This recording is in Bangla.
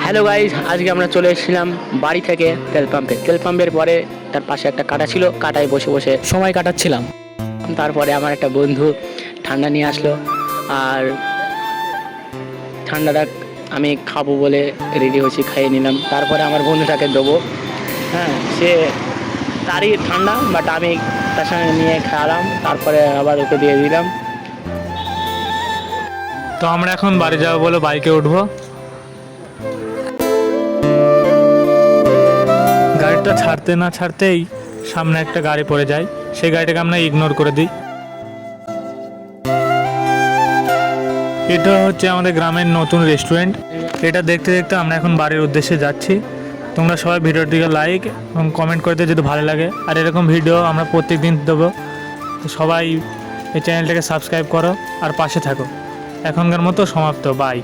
হ্যালো গাইজ, আজকে আমরা চলে এসেছিলাম বাড়ি থেকে তেল পাম্পের পরে তার পাশে একটা কাটা ছিল, কাটায় বসে বসে সময় কাটাচ্ছিলাম। তারপরে আমার একটা বন্ধু ঠান্ডা নিয়ে আসলো, আর ঠান্ডাটা আমি খাবো বলে রেডি হয়েছি, খাইয়ে নিলাম। তারপরে আমার বন্ধুটাকে দেবো, হ্যাঁ, সে তারই ঠান্ডা, বাট আমি তার সঙ্গে নিয়ে খাওয়ালাম, তারপরে আবার ওকে দিয়ে দিলাম। তো আমরা এখন বাড়ি যাবো বলে বাইকে উঠবো। গাড়িটা ছাড়তে না ছাড়তেই সামনে একটা গাড়ি পড়ে যায়, সেই গাড়িটাকে আমরা ইগনোর করে দিই। এটা হচ্ছে আমাদের গ্রামের নতুন রেস্টুরেন্ট। এটা দেখতে দেখতে আমরা এখন বাড়ির উদ্দেশ্যে যাচ্ছি। তোমরা সবাই ভিডিওটিকে লাইক এবং কমেন্ট করে দিও যদি ভালো লাগে, আর এরকম ভিডিও আমরা প্রত্যেক দিন দেবো। তো সবাই এই চ্যানেলটাকে সাবস্ক্রাইব করো আর পাশে থাকো। এখনকার মতো সমাপ্ত, বাই।